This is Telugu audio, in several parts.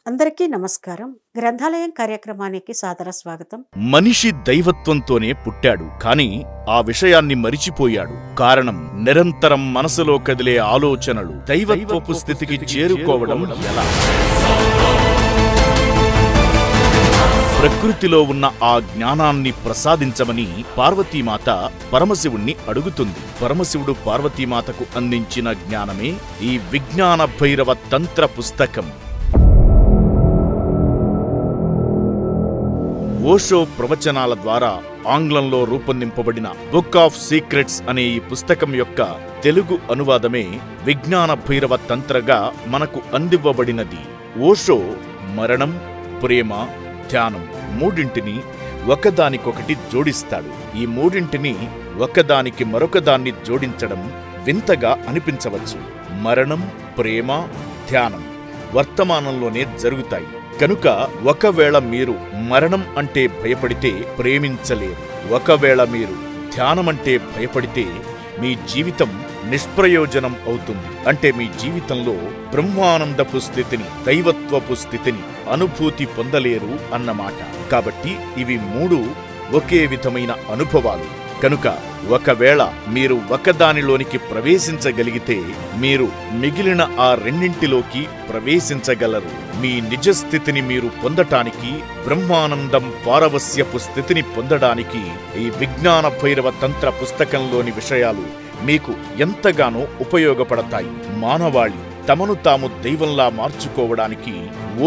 అందరికీ నమస్కారం. గ్రంథాలయం కార్యక్రమానికి సాదర స్వాగతం. మనిషి దైవత్వంతోనే పుట్టాడు, కాని ఆ విషయాన్ని మరిచిపోయాడు. కారణం నిరంతరం మనసులో కదిలే ఆలోచనలు. దైవత్వపు స్థితికి చేరుకోవడం ఎలా? ప్రకృతిలో ఉన్న ఆ జ్ఞానాన్ని ప్రసాదించమని పార్వతీమాత పరమశివుణ్ణి అడుగుతుంది. పరమశివుడు పార్వతీమాతకు అందించిన జ్ఞానమే ఈ విజ్ఞాన భైరవ తంత్ర పుస్తకం. ఓషో ప్రవచనాల ద్వారా ఆంగ్లంలో రూపొందింపబడిన బుక్ ఆఫ్ సీక్రెట్స్ అనే ఈ పుస్తకం యొక్క తెలుగు అనువాదమే విజ్ఞాన భైరవ తంత్రగా మనకు అందివ్వబడినది. ఓషో మరణం, ప్రేమ, ధ్యానం మూడింటిని ఒకదానికొకటి జోడిస్తాడు. ఈ మూడింటిని ఒకదానికి మరొకదాన్ని జోడించడం వింతగా అనిపించవచ్చు. మరణం, ప్రేమ, ధ్యానం వర్తమానంలోనే జరుగుతాయి. కనుక ఒకవేళ మీరు మరణం అంటే భయపడితే ప్రేమించలేరు. ఒకవేళ మీరు ధ్యానమంటే భయపడితే మీ జీవితం నిష్ప్రయోజనం అవుతుంది. అంటే మీ జీవితంలో బ్రహ్మానందపు స్థితిని, దైవత్వపు స్థితిని అనుభూతి పొందలేరు అన్నమాట. కాబట్టి ఇవి మూడు ఒకే విధమైన అనుభవాలు. కనుక ఒకవేళ మీరు ఒకదానిలోనికి ప్రవేశించగలిగితే మీరు మిగిలిన ఆ రెండింటిలోకి ప్రవేశించగలరు. మీ నిజస్థితిని మీరు పొందటానికి, బ్రహ్మానందం పారవస్యపు స్థితిని పొందడానికి ఈ విజ్ఞాన భైరవ తంత్ర పుస్తకంలోని విషయాలు మీకు ఎంతగానో ఉపయోగపడతాయి. మానవాళి తమను తాము దైవంలా మార్చుకోవడానికి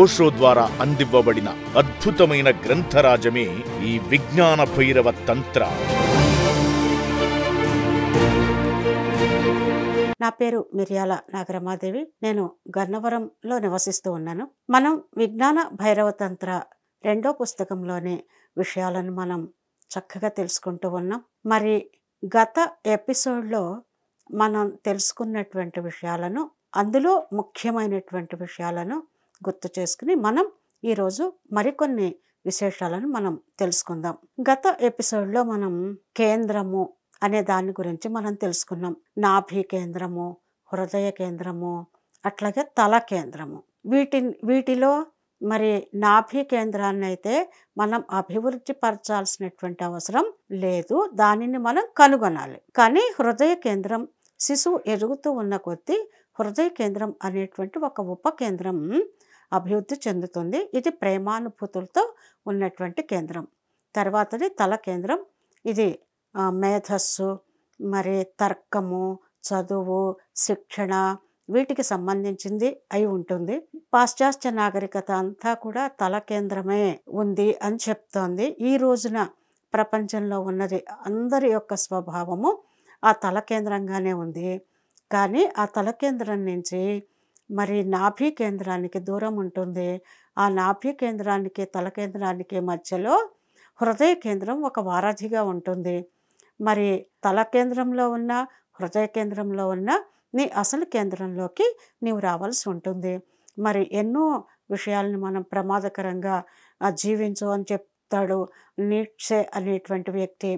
ఓషో ద్వారా అందివ్వబడిన అద్భుతమైన గ్రంథరాజమే ఈ విజ్ఞాన భైరవ తంత్ర. నా పేరు మిర్యాల నాగరమాదేవి. నేను గన్నవరంలో నివసిస్తూ ఉన్నాను. మనం విజ్ఞాన భైరవ తంత్ర 2వ పుస్తకంలోని విషయాలను మనం చక్కగా తెలుసుకుంటూ ఉన్నాం. మరి గత ఎపిసోడ్లో మనం తెలుసుకున్నటువంటి విషయాలను, అందులో ముఖ్యమైనటువంటి విషయాలను గుర్తు చేసుకుని మనం ఈరోజు మరికొన్ని విశేషాలను మనం తెలుసుకుందాం. గత ఎపిసోడ్లో మనం కేంద్రము అనే దాని గురించి మనం తెలుసుకున్నాం. నాభి కేంద్రము, హృదయ కేంద్రము, అట్లాగే తల కేంద్రము. వీటిలో మరి నాభి కేంద్రాన్ని అయితే మనం అభివృద్ధి పరచాల్సినటువంటి అవసరం లేదు. దానిని మనం కనుగొనాలి. కానీ హృదయ కేంద్రం శిశువు ఎదుగుతూ ఉన్న కొద్దీ హృదయ కేంద్రం అనేటువంటి ఒక ఉపకేంద్రం అభివృద్ధి చెందుతుంది. ఇది ప్రేమానుభూతులతో ఉన్నటువంటి కేంద్రం. తర్వాతది తల కేంద్రం. ఇది మేధస్సు, మరి తర్కము, చదువు, శిక్షణ వీటికి సంబంధించింది అయి ఉంటుంది. పాశ్చాత్య నాగరికత అంతా కూడా తల కేంద్రమే ఉంది అని చెప్తోంది. ఈ రోజున ప్రపంచంలో ఉన్నది అందరి యొక్క స్వభావము ఆ తల కేంద్రంగానే ఉంది. కానీ ఆ తల కేంద్రం నుంచి మరి నాభి కేంద్రానికి దూరం ఉంటుంది. ఆ నాభి కేంద్రానికి, తల కేంద్రానికి మధ్యలో హృదయ కేంద్రం ఒక వారధిగా ఉంటుంది. మరి తల కేంద్రంలో ఉన్న, హృదయ కేంద్రంలో ఉన్న నీ అసలు కేంద్రంలోకి నీవు రావాల్సి ఉంటుంది. మరి ఎన్నో విషయాలను మనం ప్రమాదకరంగా జీవించు అని చెప్తాడు నీట్షే అనేటువంటి వ్యక్తి.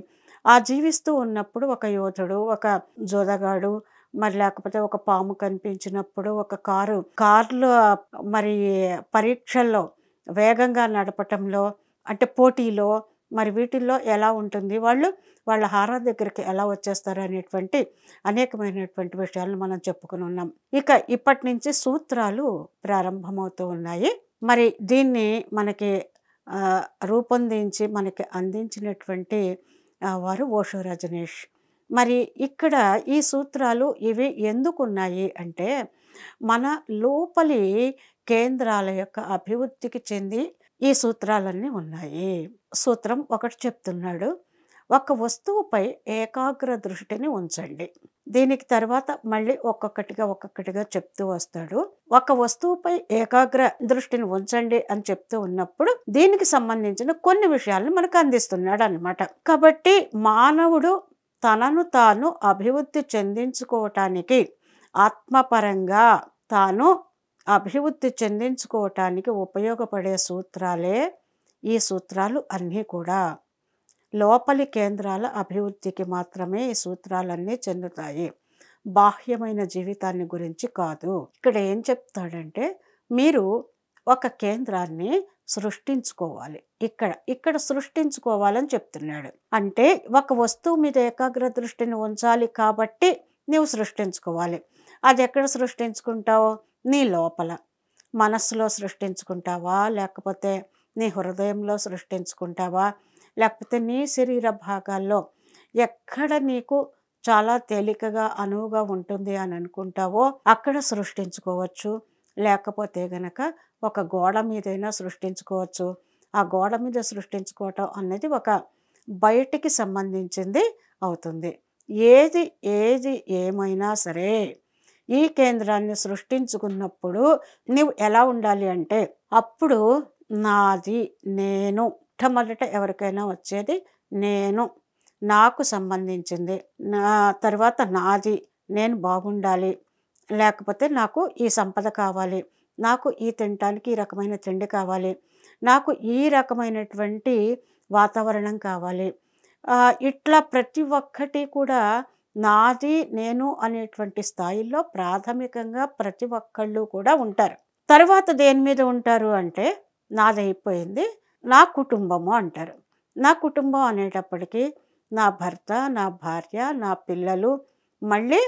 ఆ జీవిస్తూ ఉన్నప్పుడు ఒక యోధుడు, ఒక జోదగాడు, మరి లేకపోతే ఒక పాము కనిపించినప్పుడు, ఒక కార్లో మరి పరీక్షల్లో వేగంగా నడపటంలో, అంటే పోటీలో, మరి వీటిల్లో ఎలా ఉంటుంది, వాళ్ళ హార దగ్గరికి ఎలా వచ్చేస్తారు అనేటువంటి అనేకమైనటువంటి విషయాలను మనం చెప్పుకుని ఉన్నాం. ఇక ఇప్పటి నుంచి సూత్రాలు ప్రారంభమవుతూ ఉన్నాయి. మరి దీన్ని మనకి రూపొందించి మనకి అందించినటువంటి వారు ఓషో రజనీష్. మరి ఇక్కడ ఈ సూత్రాలు ఇవి ఎందుకున్నాయి అంటే మన లోపలి కేంద్రాల యొక్క అభివృద్ధికి చెంది ఈ సూత్రాలన్నీ ఉన్నాయి. సూత్రం ఒకటి చెప్తున్నాడు, ఒక వస్తువుపై ఏకాగ్ర దృష్టిని ఉంచండి. దీనికి తర్వాత మళ్ళీ ఒక్కొక్కటిగా చెప్తూ వస్తాడు. ఒక వస్తువుపై ఏకాగ్ర దృష్టిని ఉంచండి అని చెప్తూ ఉన్నప్పుడు దీనికి సంబంధించిన కొన్ని విషయాలను మనకు అందిస్తున్నాడు అన్నమాట. కాబట్టి మానవుడు తనను తాను అభివృద్ధి చెందించుకోవటానికి, ఆత్మపరంగా తాను అభివృద్ధి చెందించుకోవటానికి ఉపయోగపడే సూత్రాలే ఈ సూత్రాలు అన్నీ కూడా. లోపలి కేంద్రాల అభివృద్ధికి మాత్రమే ఈ సూత్రాలన్నీ చెందుతాయి. బాహ్యమైన జీవితాన్ని గురించి కాదు. ఇక్కడ ఏం చెప్తాడంటే, మీరు ఒక కేంద్రాన్ని సృష్టించుకోవాలి. ఇక్కడ సృష్టించుకోవాలని చెప్తున్నాడు. అంటే ఒక వస్తువు మీద ఏకాగ్ర దృష్టిని ఉంచాలి కాబట్టి నీవు సృష్టించుకోవాలి. అది ఎక్కడ సృష్టించుకుంటావు? నీ లోపల మనస్సులో సృష్టించుకుంటావా, లేకపోతే నీ హృదయంలో సృష్టించుకుంటావా, లేకపోతే నీ శరీర భాగాల్లో ఎక్కడ నీకు చాలా తేలికగా అనువుగా ఉంటుంది అని అనుకుంటావో అక్కడ సృష్టించుకోవచ్చు. లేకపోతే గనక ఒక గోడ మీదైనా సృష్టించుకోవచ్చు. ఆ గోడ మీద సృష్టించుకోవటం అనేది ఒక బయటికి సంబంధించింది అవుతుంది. ఏది ఏది ఏమైనా సరే ఈ కేంద్రాన్ని సృష్టించుకున్నప్పుడు నువ్వు ఎలా ఉండాలి అంటే, అప్పుడు నాది, నేను, మొట్టమొదట ఎవరికైనా వచ్చేది నేను, నాకు సంబంధించింది, నా తర్వాత నాది, నేను బాగుండాలి, లేకపోతే నాకు ఈ సంపద కావాలి, నాకు ఈ తినటానికి ఈ రకమైన తిండి కావాలి, నాకు ఈ రకమైనటువంటి వాతావరణం కావాలి. ఇట్లా ప్రతి ఒక్కటి కూడా నాది, నేను అనేటువంటి స్థాయిలో ప్రాథమికంగా ప్రతి ఒక్కళ్ళు కూడా ఉంటారు. తర్వాత దేని మీద ఉంటారు అంటే, నాదైపోయింది, నా కుటుంబము అంటారు. నా కుటుంబం అనేటప్పటికీ నా భర్త, నా భార్య, నా పిల్లలు, మళ్ళీ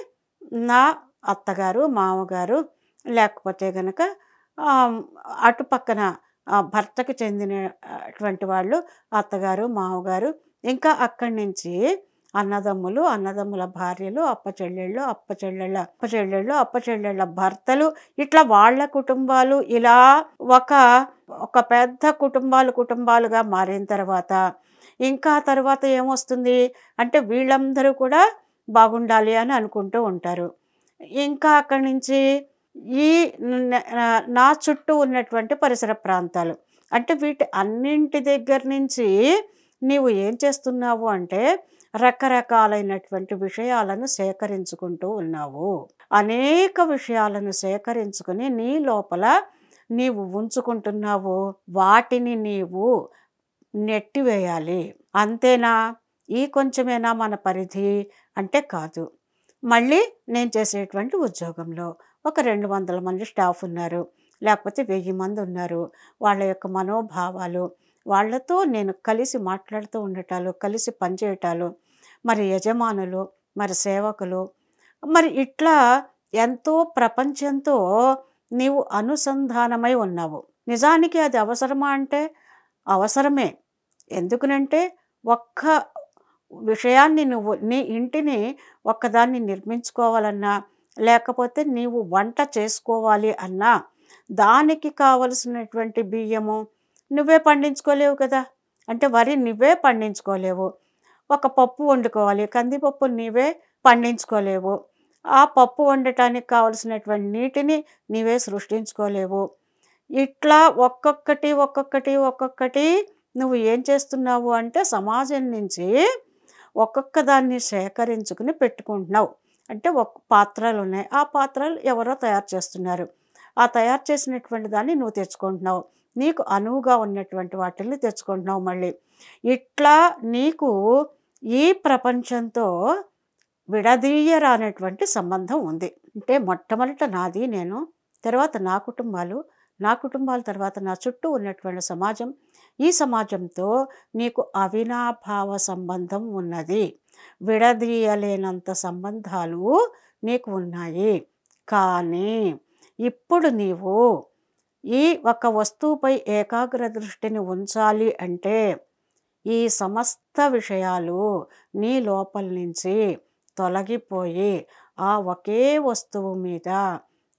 నా అత్తగారు, మామగారు, లేకపోతే గనక అటుపక్కన భర్తకు చెందినటువంటి వాళ్ళు అత్తగారు, మామగారు, ఇంకా అక్కడి నుంచి అన్నదమ్ములు, అన్నదమ్ముల భార్యలు, అప్పచెల్లెళ్ళ భర్తలు, ఇట్లా వాళ్ళ కుటుంబాలు, ఇలా ఒక పెద్ద కుటుంబాలుగా మారిన తర్వాత ఇంకా తర్వాత ఏమొస్తుంది అంటే వీళ్ళందరూ కూడా బాగుండాలి అని అనుకుంటూ ఉంటారు. ఇంకా అక్కడి నుంచి ఈ నా చుట్టూ ఉన్నటువంటి పరిసర ప్రాంతాలు, అంటే వీటి అన్నింటి దగ్గర నుంచి నీవు ఏం చేస్తున్నావు అంటే రకరకాలైనటువంటి విషయాలను సేకరించుకుంటూ ఉన్నావు. అనేక విషయాలను సేకరించుకుని నీ లోపల నీవు ఉంచుకుంటున్నావు. వాటిని నీవు నెట్టివేయాలి. అంతేనా? ఈ కొంచెమేనా మన పరిధి అంటే కాదు. మళ్ళీ నేను చేసేటువంటి ఉద్యోగంలో ఒక 200 మంది స్టాఫ్ ఉన్నారు, లేకపోతే 1000 మంది ఉన్నారు. వాళ్ళ యొక్క మనోభావాలు, వాళ్ళతో నేను కలిసి మాట్లాడుతూ ఉండటాలు, కలిసి పనిచేయటాలు, మరి యజమానులు, మరి సేవకులు, మరి ఇట్లా ఎంతో ప్రపంచంతో నీవు అనుసంధానమై ఉన్నావు. నిజానికి అది అవసరమా అంటే అవసరమే. ఎందుకనంటే ఒక్క విషయాన్ని నువ్వు నీ ఇంటిని ఒక్కదాన్ని నిర్మించుకోవాలన్నా, లేకపోతే నీవు వంట చేసుకోవాలి అన్నా దానికి కావలసినటువంటి బియ్యము నువ్వే పండించుకోలేవు కదా. అంటే వరి నువ్వే పండించుకోలేవు. ఒక పప్పు వండుకోవాలి, కందిపప్పు నీవే పండించుకోలేవు. ఆ పప్పు వండటానికి కావలసినటువంటి నీటిని నీవే సృష్టించుకోలేవు. ఇట్లా ఒక్కొక్కటి నువ్వు ఏం చేస్తున్నావు అంటే సమాజం నుంచి ఒక్కొక్క దాన్ని సేకరించుకుని పెట్టుకుంటున్నావు. అంటే పాత్రలు ఉన్నాయి, ఆ పాత్రలు ఎవరో తయారు చేస్తున్నారు, ఆ తయారు చేసినటువంటి దాన్ని నువ్వు తెచ్చుకుంటున్నావు. నీకు అనువుగా ఉన్నటువంటి వాటిని తెచ్చుకుంటున్నావు. మళ్ళీ ఇట్లా నీకు ఈ ప్రపంచంతో విడదీయరానటువంటి సంబంధం ఉంది. అంటే మొట్టమొదట నాది, నేను, తర్వాత నా కుటుంబాల తర్వాత నా చుట్టూ ఉన్నటువంటి సమాజం, ఈ సమాజంతో నీకు అవినాభావ సంబంధం ఉన్నది. విడదీయలేనంత సంబంధాలు నీకు ఉన్నాయి. కానీ ఇప్పుడు నీవు ఈ ఒక వస్తువుపై ఏకాగ్ర దృష్టిని ఉంచాలి అంటే ఈ సమస్త విషయాలు నీ లోపల నుంచి తొలగిపోయి ఆ ఒకే వస్తువు మీద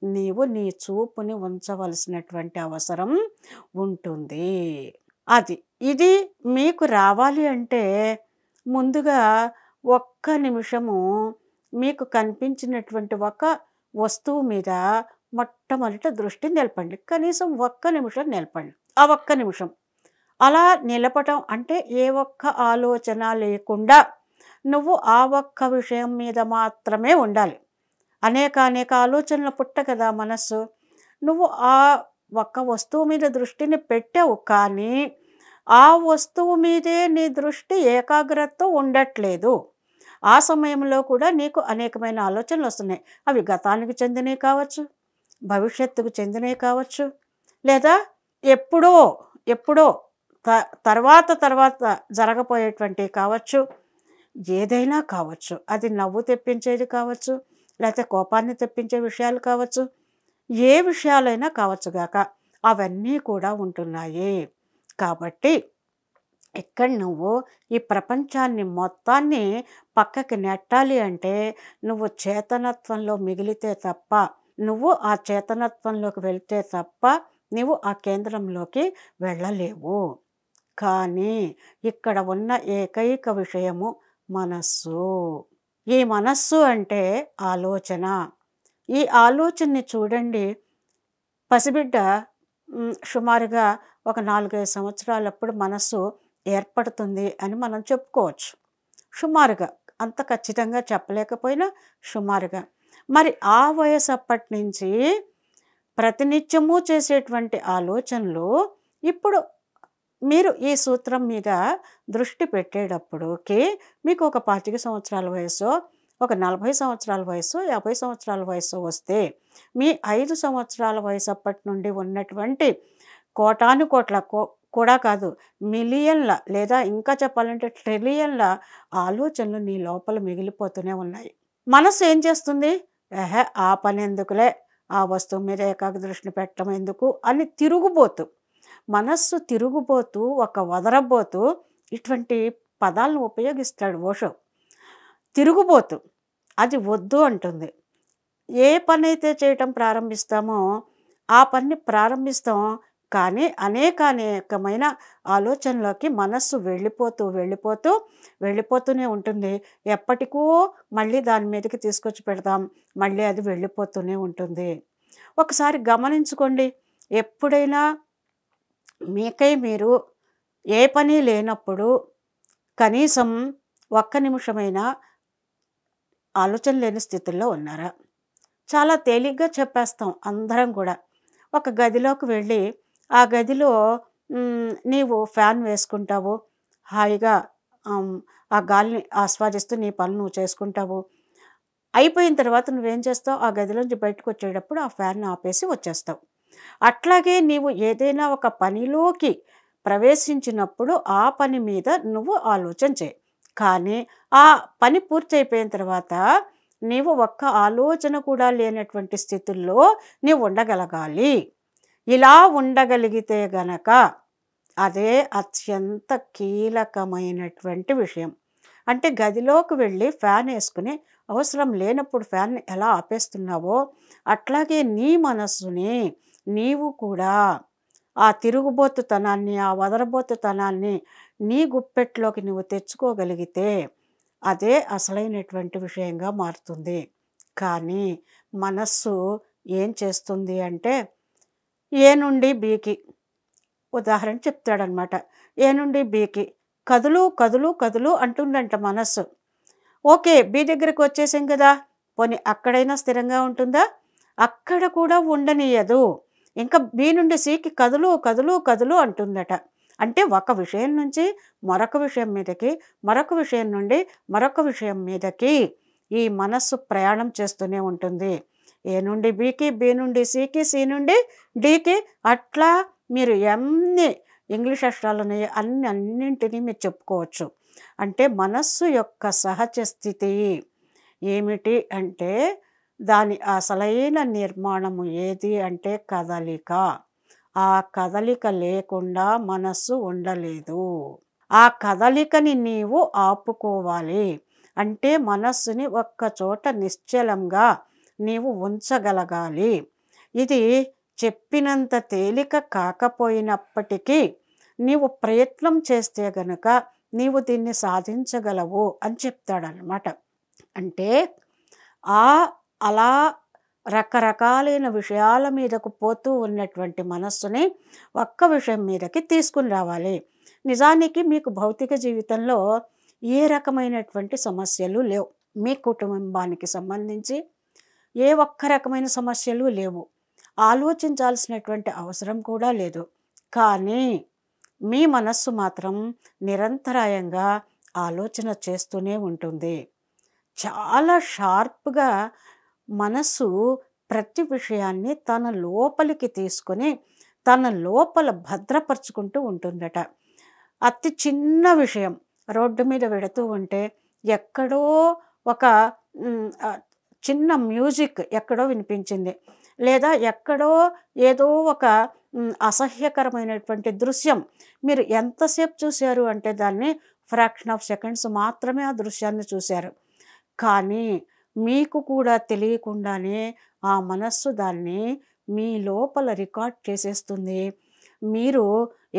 నీవు నీ చూపుని ఉంచవలసినటువంటి అవసరం ఉంటుంది. ఇది మీకు రావాలి అంటే ముందుగా ఒక్క నిమిషము మీకు కనిపించినటువంటి ఒక వస్తువు మీద మొట్టమొదట దృష్టి నిలపండి. కనీసం ఒక్క నిమిషం నిలపండి. ఆ ఒక్క నిమిషం అలా నిలపటం అంటే ఏ ఒక్క ఆలోచన లేకుండా నువ్వు ఆ ఒక్క విషయం మీద మాత్రమే ఉండాలి. అనేక ఆలోచనలు పుట్ట కదా మనస్సు. నువ్వు ఆ ఒక్క వస్తువు మీద దృష్టిని పెట్టావు, కానీ ఆ వస్తువు మీదే నీ దృష్టి ఏకాగ్రతతో ఉండట్లేదు. ఆ సమయంలో కూడా నీకు అనేకమైన ఆలోచనలు వస్తున్నాయి. అవి గతానికి చెందినవి కావచ్చు, భవిష్యత్తుకు చెందినవి కావచ్చు, లేదా ఎప్పుడో ఎప్పుడో తర్వాత జరగబోయేటువంటివి కావచ్చు, ఏదైనా కావచ్చు. అది నవ్వు తెప్పించేది కావచ్చు, లేకపోతే కోపాన్ని తెప్పించే విషయాలు కావచ్చు, ఏ విషయాలైనా కావచ్చు గాక అవన్నీ కూడా ఉంటున్నాయి. కాబట్టి ఇక్కడ నువ్వు ఈ ప్రపంచాన్ని మొత్తాన్ని పక్కకి నెట్టాలి అంటే నువ్వు చేతనత్వంలో మిగిలితే తప్ప, నువ్వు ఆ చేతనత్వంలోకి వెళ్తే తప్ప నువ్వు ఆ కేంద్రంలోకి వెళ్ళలేవు. కానీ ఇక్కడ ఉన్న ఏకైక విషయము మనస్సు. ఈ మనస్సు అంటే ఆలోచన. ఈ ఆలోచనని చూడండి, పసిబిడ్డ సుమారుగా ఒక 4, 5 సంవత్సరాలప్పుడు మనస్సు ఏర్పడుతుంది అని మనం చెప్పుకోవచ్చు. సుమారుగా, అంత ఖచ్చితంగా చెప్పలేకపోయినా సుమారుగా. మరి ఆ వయసు అప్పటి నుంచి ప్రతినిత్యము చేసేటువంటి ఆలోచనలు ఇప్పుడు మీరు ఈ సూత్రం మీద దృష్టి పెట్టేటప్పుడుకి మీకు ఒక 25 సంవత్సరాల వయసో, ఒక 40 సంవత్సరాల వయసో, 50 సంవత్సరాల వయసో వస్తే మీ 5 సంవత్సరాల వయసు అప్పటి నుండి ఉన్నటువంటి కోటాను కోట్ల కూడా కాదు, మిలియన్ల లేదా ఇంకా చెప్పాలంటే ట్రిలియన్ల ఆలోచనలు నీ లోపల మిగిలిపోతూనే ఉన్నాయి. మనసు ఏం చేస్తుంది? ఆ పని ఎందుకులే, ఆ వస్తువు మీద ఏకాగ్ర దృష్టిని పెట్టడం ఎందుకు అని తిరుగుబోతు. మనస్సు తిరుగుబోతూ, ఒక వదరబోతూ ఇటువంటి పదాలను ఉపయోగిస్తాడు ఓషో. తిరుగుబోతు, అది వద్దు అంటుంది. ఏ పని అయితే చేయటం ప్రారంభిస్తామో ఆ పని ప్రారంభిస్తాం, కానీ అనేకమైన ఆలోచనలోకి మనస్సు వెళ్ళిపోతూనే ఉంటుంది. ఎప్పటికో మళ్ళీ దాని మీదకి తీసుకొచ్చి పెడతాం, మళ్ళీ అది వెళ్ళిపోతూనే ఉంటుంది. ఒకసారి గమనించుకోండి, ఎప్పుడైనా మీకై మీరు ఏ పని లేనప్పుడు కనీసం ఒక్క నిమిషమైనా ఆలోచన లేని స్థితిలో ఉన్నారా? చాలా తేలిగ్గా చెప్పేస్తాం అందరం కూడా. ఒక గదిలోకి వెళ్ళి ఆ గదిలో నీవు ఫ్యాన్ వేసుకుంటావు, హాయిగా ఆ గాలిని ఆస్వాదిస్తూ నీ పనులు నువ్వు చేసుకుంటావు. అయిపోయిన తర్వాత నువ్వేం చేస్తావు? ఆ గదిలోంచి బయటకు వచ్చేటప్పుడు ఆ ఫ్యాన్ ఆపేసి వచ్చేస్తావు. అట్లాగే నీవు ఏదైనా ఒక పనిలోకి ప్రవేశించినప్పుడు ఆ పని మీద నువ్వు ఆలోచన చేయి. కానీ ఆ పని పూర్తయిపోయిన తర్వాత నీవు ఒక్క ఆలోచన కూడా లేనటువంటి స్థితుల్లో నీవు ఉండగలగాలి. ఇలా ఉండగలిగితే గనక అదే అత్యంత కీలకమైనటువంటి విషయం. అంటే గదిలోకి వెళ్ళి ఫ్యాన్ వేసుకుని అవసరం లేనప్పుడు ఫ్యాన్ని ఎలా ఆపేస్తున్నావో అట్లాగే నీ మనస్సుని నీవు కూడా ఆ తిరుగుబోతుతనాన్ని, ఆ వదరబోతుతనాన్ని నీ గుప్పెట్లోకి నువ్వు తెచ్చుకోగలిగితే అదే అసలైనటువంటి విషయంగా మారుతుంది. కానీ మనస్సు ఏం చేస్తుంది అంటే ఏ నుండి బీకి ఉదాహరణ చెప్తాడనమాట. ఏ నుండి బీకి కదులు కదులు కదులు అంటుందంట మనస్సు. ఓకే, బి దగ్గరికి వచ్చేసాం కదా, పోనీ అక్కడైనా స్థిరంగా ఉంటుందా? అక్కడ కూడా ఉండనీయదు. ఇంకా బి నుండి సికి కదులు కదులు కదులు అంటుందట. అంటే ఒక విషయం నుంచి మరొక విషయం మీదకి, మరొక విషయం నుండి మరొక విషయం మీదకి ఈ మనస్సు ప్రయాణం చేస్తూనే ఉంటుంది. ఏ నుండి బికి, బి నుండి సికి, సి నుండి డికి, అట్లా మీరు ఎన్ని ఇంగ్లీష్ అక్షరాలు ఉన్నాయో అన్నింటినీ మీరు చెప్పుకోవచ్చు. అంటే మనస్సు యొక్క సహజ స్థితి ఏమిటి అంటే దాని అసలైన నిర్మాణము ఏది అంటే కదలిక. ఆ కదలిక లేకుండా మనస్సు ఉండలేదు. ఆ కదలికని నీవు ఆపుకోవాలి. అంటే మనస్సుని ఒక్క చోట నిశ్చలంగా నీవు ఉంచగలగాలి. ఇది చెప్పినంత తేలిక కాకపోయినప్పటికీ నీవు ప్రయత్నం చేస్తే గనుక నీవు దీన్ని సాధించగలవు అని చెప్తాడనమాట. అంటే అలా రకరకాలైన విషయాల మీదకు పోతూ ఉన్నటువంటి మనస్సుని ఒక్క విషయం మీదకి తీసుకుని రావాలి. నిజానికి మీకు భౌతిక జీవితంలో ఏ రకమైనటువంటి సమస్యలు లేవు. మీ కుటుంబానికి సంబంధించి ఏ ఒక్క రకమైన సమస్యలు లేవు. ఆలోచించాల్సినటువంటి అవసరం కూడా లేదు. కానీ మీ మనస్సు మాత్రం నిరంతరాయంగా ఆలోచన చేస్తూనే ఉంటుంది. చాలా షార్ప్గా మనస్సు ప్రతి విషయాన్ని తన లోపలికి తీసుకొని తన లోపల భద్రపరుచుకుంటూ ఉంటుందట. అతి చిన్న విషయం, రోడ్డు మీద వెడుతూ ఉంటే ఎక్కడో ఒక చిన్న మ్యూజిక్ ఎక్కడో వినిపించింది, లేదా ఎక్కడో ఏదో ఒక అసహ్యకరమైనటువంటి దృశ్యం మీరు ఎంతసేపు చూశారు అంటే దాన్ని ఫ్రాక్షన్ ఆఫ్ సెకండ్స్ మాత్రమే ఆ దృశ్యాన్ని చూశారు. కానీ మీకు కూడా తెలియకుండానే ఆ మనస్సు దాన్ని మీ లోపల రికార్డ్ చేసేస్తుంది. మీరు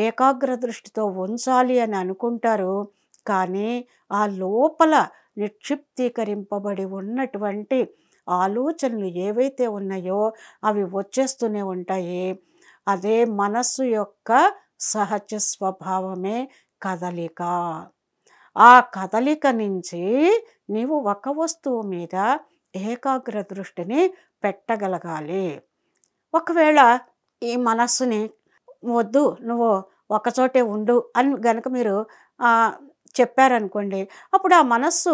ఏకాగ్ర దృష్టితో ఉంచాలి అని అనుకుంటారు, కానీ ఆ లోపల నిక్షిప్తీకరింపబడి ఉన్నటువంటి ఆలోచనలు ఏవైతే ఉన్నాయో అవి వచ్చేస్తూనే ఉంటాయి. అదే మనస్సు యొక్క సహజ స్వభావమే కదలిక. ఆ కదలిక నుంచి నీవు ఒక వస్తువు మీద ఏకాగ్ర దృష్టిని పెట్టగలగాలి. ఒకవేళ ఈ మనస్సుని వద్దు, నువ్వు ఒకచోటే ఉండు అని గనక మీరు చెప్పారనుకోండి, అప్పుడు ఆ మనస్సు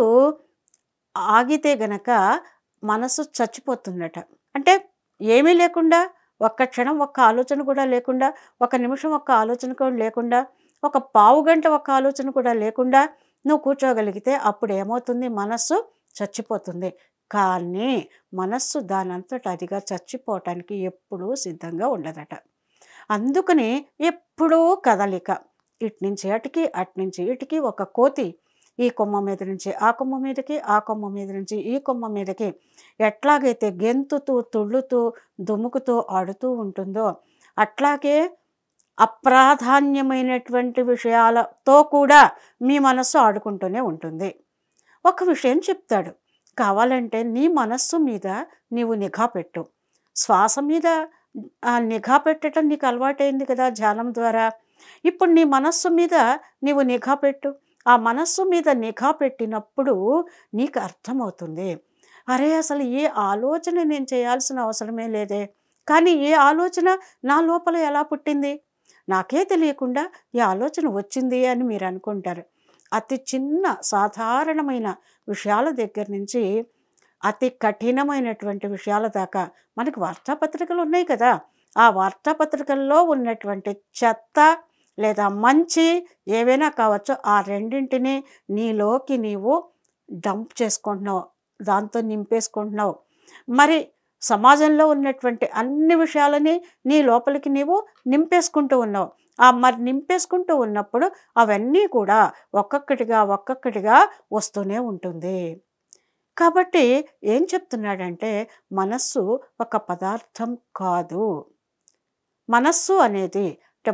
ఆగితే గనక మనస్సు చచ్చిపోతుందట. అంటే ఏమీ లేకుండా, ఒక్క క్షణం ఒక్క ఆలోచన కూడా లేకుండా, ఒక నిమిషం ఒక్క ఆలోచన కూడా లేకుండా, ఒక పావు గంట ఒక్క ఆలోచన కూడా లేకుండా నువ్వు కూర్చోగలిగితే అప్పుడు ఏమవుతుంది? మనస్సు చచ్చిపోతుంది. కానీ మనస్సు దానంతట అదిగా చచ్చిపోవటానికి ఎప్పుడూ సిద్ధంగా ఉండదట. అందుకని ఎప్పుడూ కదలిక, ఇట్నుంచి అటుకి అట్నుంచి ఇటుకి. ఒక కోతి ఈ కొమ్మ మీద నుంచి ఆ కొమ్మ మీదకి, ఆ కొమ్మ మీద నుంచి ఈ కొమ్మ మీదకి ఎట్లాగైతే గెంతుతూ తుళ్ళుతూ దుముకుతూ ఆడుతూ ఉంటుందో, అట్లాగే అప్రాధాన్యమైనటువంటి విషయాలతో కూడా మీ మనస్సు ఆడుకుంటూనే ఉంటుంది. ఒక విషయం చెప్తాడు, కావాలంటే నీ మనస్సు మీద నీవు నిఘా పెట్టు. శ్వాస మీద నిఘా పెట్టడం నీకు అలవాటైంది కదా ధ్యానం ద్వారా. ఇప్పుడు నీ మనస్సు మీద నీవు నిఘా పెట్టు. ఆ మనస్సు మీద నిఘా పెట్టినప్పుడు నీకు అర్థమవుతుంది, అరే అసలు ఏ ఆలోచన నేను చేయాల్సిన అవసరమే లేదే, కానీ ఏ ఆలోచన నా లోపల ఎలా పుట్టింది, నాకే తెలియకుండా ఈ ఆలోచన వచ్చింది అని మీరు అనుకుంటారు. అతి చిన్న సాధారణమైన విషయాల దగ్గర నుంచి అతి కఠినమైనటువంటి విషయాల దాకా మనకి వార్తాపత్రికలు ఉన్నాయి కదా, ఆ వార్తాపత్రికల్లో ఉన్నటువంటి చెత్త లేదా మంచి ఏవైనా కావచ్చు, ఆ రెండింటిని నీలోకి నీవు డంప్ చేసుకుంటున్నావు, దాంతో నింపేసుకుంటున్నావు. మరి సమాజంలో ఉన్నటువంటి అన్ని విషయాలని నీ లోపలికి నీవు నింపేసుకుంటూ ఉన్నావు. మరి నింపేసుకుంటూ ఉన్నప్పుడు అవన్నీ కూడా ఒక్కొక్కటిగా వస్తూనే ఉంటుంది. కాబట్టి ఏం చెప్తున్నాడంటే, మనస్సు ఒక పదార్థం కాదు. మనస్సు అనేది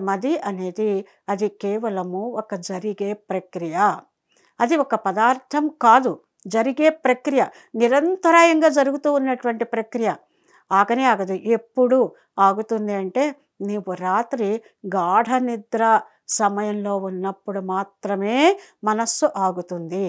మది అనేది అది కేవలము ఒక జరిగే ప్రక్రియ. అది ఒక పదార్థం కాదు, జరిగే ప్రక్రియ, నిరంతరాయంగా జరుగుతూ ఉన్నటువంటి ప్రక్రియ. ఆగనే ఆగదు. ఎప్పుడు ఆగుతుంది అంటే నీవు రాత్రి గాఢ నిద్ర సమయంలో ఉన్నప్పుడు మాత్రమే మనస్సు ఆగుతుంది.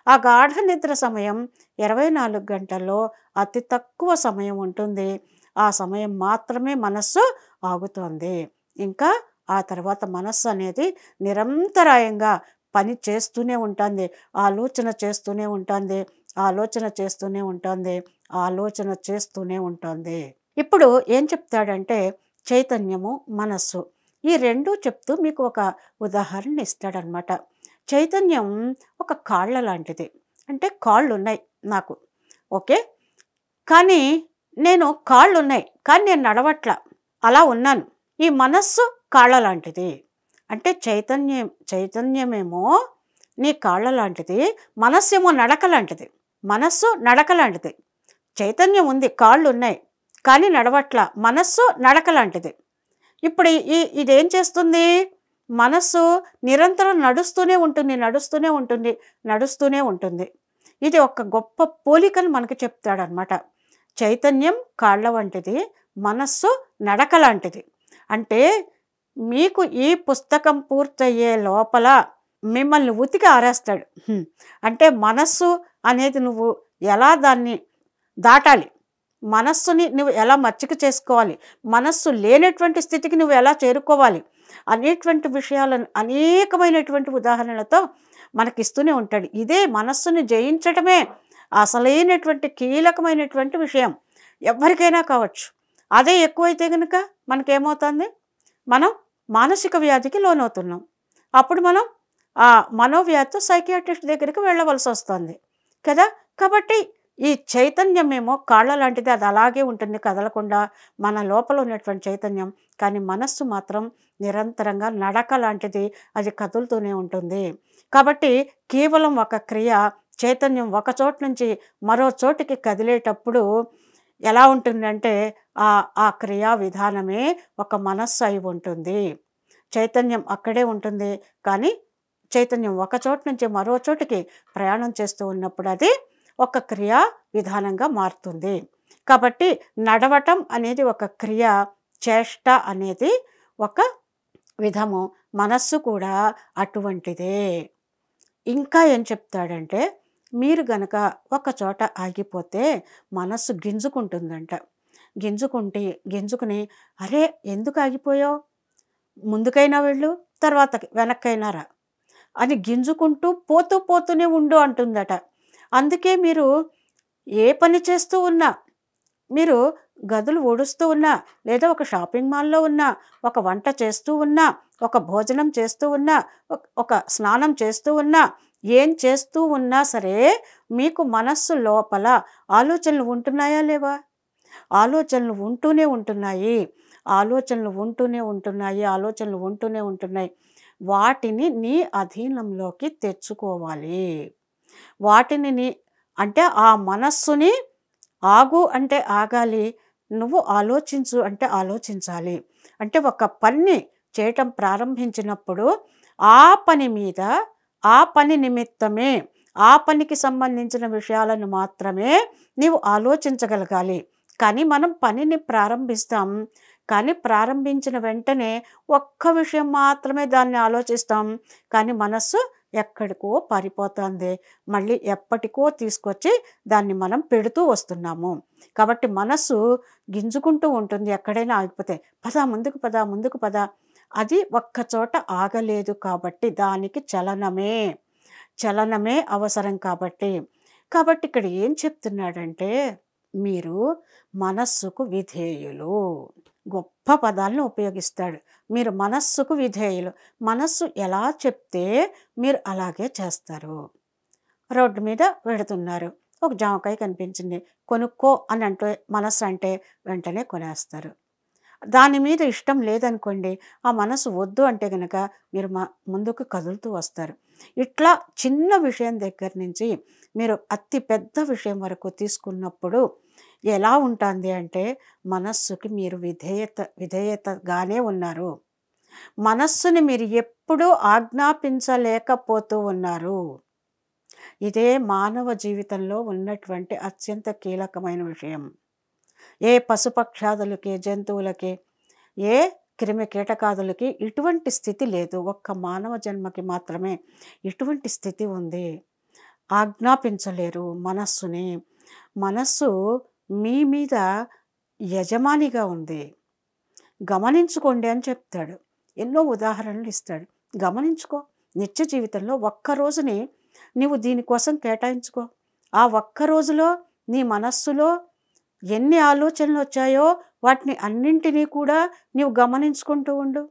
ఆ గాఢ నిద్ర సమయం 24 గంటల్లో అతి తక్కువ సమయం ఉంటుంది. ఆ సమయం మాత్రమే మనస్సు ఆగుతోంది. ఇంకా ఆ తర్వాత మనస్సు అనేది నిరంతరాయంగా పని చేస్తూనే ఉంటుంది, ఆలోచన చేస్తూనే ఉంటుంది, ఆలోచన చేస్తూనే ఉంటుంది, ఆలోచన చేస్తూనే ఉంటుంది. ఇప్పుడు ఏం చెప్తాడంటే, చైతన్యము, మనస్సు ఈ రెండూ చెప్తూ మీకు ఒక ఉదాహరణ ఇస్తాడనమాట. చైతన్యం ఒక కాళ్ళ లాంటిది. అంటే కాళ్ళు ఉన్నాయి నాకు, ఓకే, కానీ నేను కాళ్ళు ఉన్నాయి కానీ నేను నడవట్ల, అలా ఉన్నాను. ఈ మనస్సు కాళ్ళ లాంటిది. అంటే చైతన్యమేమో నీ కాళ్ళ లాంటిది, మనస్సేమో నడక లాంటిది. మనస్సు నడక లాంటిది. చైతన్యం ఉంది, కాళ్ళు ఉన్నాయి కానీ నడవట్ల, మనస్సు నడక లాంటిది. ఇప్పుడు ఇదేం చేస్తుంది? మనస్సు నిరంతరం నడుస్తూనే ఉంటుంది. ఇది ఒక గొప్ప పోలికను మనకి చెప్తాడనమాట. చైతన్యం కాళ్ళ వంటిది, మనస్సు నడక లాంటిది. అంటే మీకు ఈ పుస్తకం పూర్తయ్యే లోపల మిమ్మల్ని ఉతికి ఆరేస్తాడు. అంటే మనస్సు అనేది నువ్వు ఎలా దాన్ని దాటాలి, మనస్సుని నువ్వు ఎలా మచ్చిక చేసుకోవాలి, మనస్సు లేనటువంటి స్థితికి నువ్వు ఎలా చేరుకోవాలి అనేటువంటి విషయాలను అనేకమైనటువంటి ఉదాహరణలతో మనకిస్తూనే ఉంటాడు. ఇదే మనస్సుని జయించడమే అసలైనటువంటి కీలకమైనటువంటి విషయం. ఎవరికైనా కావచ్చు. అదే ఎక్కువైతే కనుక మనకేమవుతుంది? మనం మానసిక వ్యాధికి లోనవుతున్నాం. అప్పుడు మనం ఆ మనోవ్యాధితో సైకియాట్రిస్ట్ దగ్గరికి వెళ్ళవలసి వస్తుంది కదా. కాబట్టి ఈ చైతన్యమేమో కాళ్ళ లాంటిది, అది అలాగే ఉంటుంది కదలకుండా, మన లోపల ఉన్నటువంటి చైతన్యం. కానీ మనస్సు మాత్రం నిరంతరంగా నడక లాంటిది, అది కదులుతూనే ఉంటుంది. కాబట్టి కేవలం ఒక క్రియ, చైతన్యం ఒక చోటు నుంచి మరో చోటికి కదిలేటప్పుడు ఎలా ఉంటుందంటే ఆ క్రియా విధానమే ఒక మనస్సు అయి ఉంటుంది. చైతన్యం అక్కడే ఉంటుంది, కానీ చైతన్యం ఒక చోటు నుంచి మరో చోటికి ప్రయాణం చేస్తూ ఉన్నప్పుడు అది ఒక క్రియా విధానంగా మారుతుంది. కాబట్టి నడవటం అనేది ఒక క్రియ, చేష్ట అనేది ఒక విధము, మనస్సు కూడా అటువంటిదే. ఇంకా ఏం చెప్తాడంటే, మీరు గనక ఒక చోట ఆగిపోతే మనస్సు గింజుకుంటుందంట. గింజుకుని అరే ఎందుకు ఆగిపోయావు, ముందుకైనా వెళ్ళు, తర్వాత వెనక్కైనా రా అని గింజుకుంటూ పోతూనే ఉండు అంటుందట. అందుకే మీరు ఏ పని చేస్తూ ఉన్నా, మీరు గదులు ఊడుస్తూ ఉన్నా, లేదా ఒక షాపింగ్ మాల్లో ఉన్నా, ఒక వంట చేస్తూ ఉన్నా, ఒక భోజనం చేస్తూ ఉన్నా, ఒక స్నానం చేస్తూ ఉన్నా, ఏం చేస్తూ ఉన్నా సరే మీకు మనస్సు లోపల ఆలోచనలు ఉంటున్నాయా లేవా? ఆలోచనలు ఉంటూనే ఉంటున్నాయి. వాటిని నీ అధీనంలోకి తెచ్చుకోవాలి. వాటిని అంటే ఆ మనస్సుని ఆగు అంటే ఆగాలి, నువ్వు ఆలోచించు అంటే ఆలోచించాలి. అంటే ఒక పని చేయటం ప్రారంభించినప్పుడు ఆ పని మీద, ఆ పని నిమిత్తమే, ఆ పనికి సంబంధించిన విషయాలను మాత్రమే నీవు ఆలోచించగలగాలి. కానీ మనం పనిని ప్రారంభిస్తాం, కానీ ప్రారంభించిన వెంటనే ఒక్క విషయం మాత్రమే దాన్ని ఆలోచిస్తాం. కానీ మనస్సు ఎక్కడికో పారిపోతుంది, మళ్ళీ ఎప్పటికో తీసుకొచ్చి దాన్ని మనం పెడుతూ వస్తున్నాము. కాబట్టి మనస్సు గింజుకుంటూ ఉంటుంది. ఎక్కడైనా ఆగిపోతే ముందుకు పద, అది ఒక్కచోట ఆగలేదు. కాబట్టి దానికి చలనమే అవసరం. కాబట్టి ఇక్కడ ఏం చెప్తున్నాడంటే, మీరు మనస్సుకు విధేయులు. గొప్ప పదాలను ఉపయోగిస్తాడు. మీరు మనస్సుకు విధేయులు. మనస్సు ఎలా చెప్తే మీరు అలాగే చేస్తారు. రోడ్డు మీద వెడుతున్నారు, ఒక జామకాయ కనిపించింది, కొనుక్కో అని అంటే మనస్సు అంటే వెంటనే కొనేస్తారు. దాని మీద ఇష్టం లేదనుకోండి, ఆ మనసు వద్దు అంటే గనక మీరు ముందుకు కదులుతూ వస్తారు. ఇట్లా చిన్న విషయం దగ్గర నుంచి మీరు అతి పెద్ద విషయం వరకు తీసుకున్నప్పుడు ఎలా ఉంటుంది అంటే, మనస్సుకి మీరు విధేయతగానే ఉన్నారు. మనస్సుని మీరు ఎప్పుడూ ఆజ్ఞాపించలేకపోతూ ఉన్నారు. ఇదే మానవ జీవితంలో ఉన్నటువంటి అత్యంత కీలకమైన విషయం. ఏ పశుపక్షాదులకి, జంతువులకి, ఏ క్రిమి కీటకాదులకి ఇటువంటి స్థితి లేదు. ఒక్క మానవ జన్మకి మాత్రమే ఇటువంటి స్థితి ఉంది. ఆజ్ఞాపించలేరు మనస్సుని. మనస్సు మీ మీద యజమానిగా ఉంది. గమనించుకోండి అని చెప్తాడు. ఎన్నో ఉదాహరణలు ఇస్తాడు. గమనించుకో. నిత్య జీవితంలో ఒక్క రోజుని నీవు దీనికోసం కేటాయించుకో. ఆ ఒక్క రోజులో నీ మనస్సులో ఎన్ని ఆలోచనలు వచ్చాయో వాటిని అన్నింటినీ కూడా నీవు గమనించుకుంటూ ఉండు.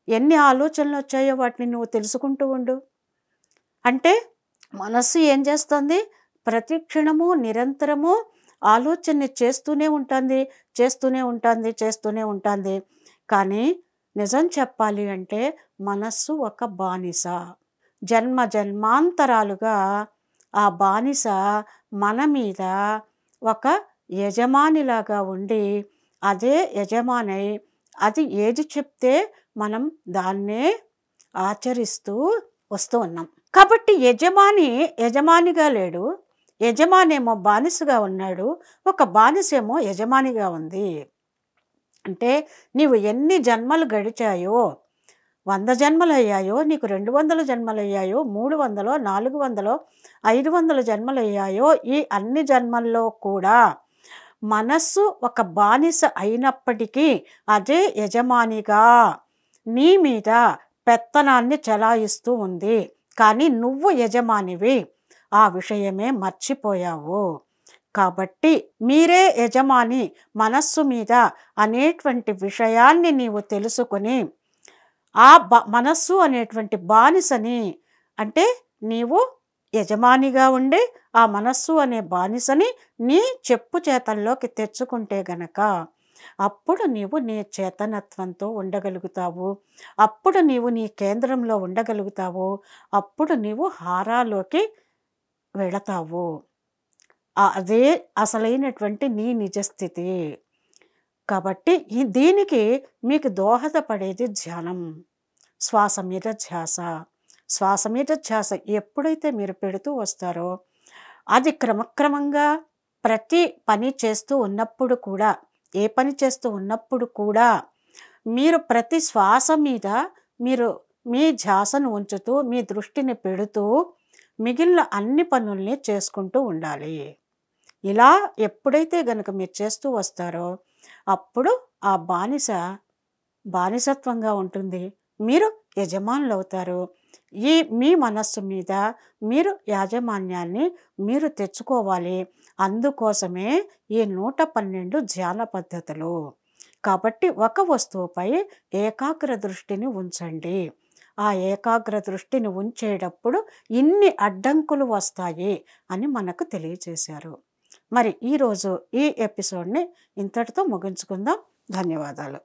ఎన్ని ఆలోచనలు వచ్చాయో వాటిని నువ్వు తెలుసుకుంటూ ఉండు. అంటే మనస్సు ఏం చేస్తుంది? ప్రతి క్షణము నిరంతరము ఆలోచనని చేస్తూనే ఉంటుంది. కానీ నిజం చెప్పాలి అంటే మనస్సు ఒక బానిస. జన్మాంతరాలుగా ఆ బానిస మన మీద ఒక యజమానిలాగా ఉండి, అదే యజమానై అది ఏది చెప్తే మనం దాన్నే ఆచరిస్తూ వస్తూ ఉన్నాం. కాబట్టి యజమానిగా లేడు, యజమానేమో బానిసగా ఉన్నాడు, ఒక బానిసేమో యజమానిగా ఉంది. అంటే నీవు ఎన్ని జన్మలు గడిచాయో, 100 జన్మలు అయ్యాయో, నీకు 200 జన్మలు అయ్యాయో, 300, 400, 500 జన్మలు అయ్యాయో, ఈ అన్ని జన్మల్లో కూడా మనస్సు ఒక బానిస అయినప్పటికీ అదే యజమానిగా నీ మీద పెత్తనాన్ని చెలాయిస్తూ ఉంది. కానీ నువ్వు యజమానివి, ఆ విషయమే మర్చిపోయావు. కాబట్టి మీరే యజమాని మనస్సు మీద అనేటువంటి విషయాన్ని నీవు తెలుసుకొని ఆ మనస్సు అనేటువంటి బానిసని, అంటే నీవు యజమానిగా ఉండి ఆ మనస్సు అనే బానిసని నీ చెప్పు చేతల్లోకి తెచ్చుకుంటే గనక అప్పుడు నీవు నీ చేతనత్వంతో ఉండగలుగుతావు. అప్పుడు నీవు నీ కేంద్రంలో ఉండగలుగుతావు. అప్పుడు నీవు హారాలోకి వెళతావు. అదే అసలైనటువంటి నీ నిజస్థితి. కాబట్టి దీనికి మీకు దోహదపడేది ధ్యానం. శ్వాస మీద ధ్యాస. శ్వాస మీద ధ్యాస ఎప్పుడైతే మీరు పెడుతూ వస్తారో అది క్రమక్రమంగా ప్రతి పని చేస్తూ ఉన్నప్పుడు కూడా, ఏ పని చేస్తూ ఉన్నప్పుడు కూడా మీరు ప్రతి శ్వాస మీద మీరు మీ ధ్యాసను ఉంచుతూ మీ దృష్టిని పెడుతూ మిగిలిన అన్ని పనుల్ని చేసుకుంటూ ఉండాలి. ఇలా ఎప్పుడైతే గనుక మీరు చేస్తూ వస్తారో అప్పుడు ఆ బానిసత్వంగా ఉంటుంది. మీరు యజమానులు అవుతారు. మీ మనస్సు మీద మీరు యాజమాన్యాన్ని మీరు తెచ్చుకోవాలి. అందుకోసమే ఈ 112 ధ్యాన పద్ధతులు. కాబట్టి ఒక వస్తువుపై ఏకాగ్ర దృష్టిని ఉంచండి. ఆ ఏకాగ్ర దృష్టిని ఉంచేటప్పుడు ఇన్ని అడ్డంకులు వస్తాయి అని మనకు తెలియజేశారు. మరి ఈరోజు ఈ ఎపిసోడ్ని ఇంతటితో ముగించుకుందాం. ధన్యవాదాలు.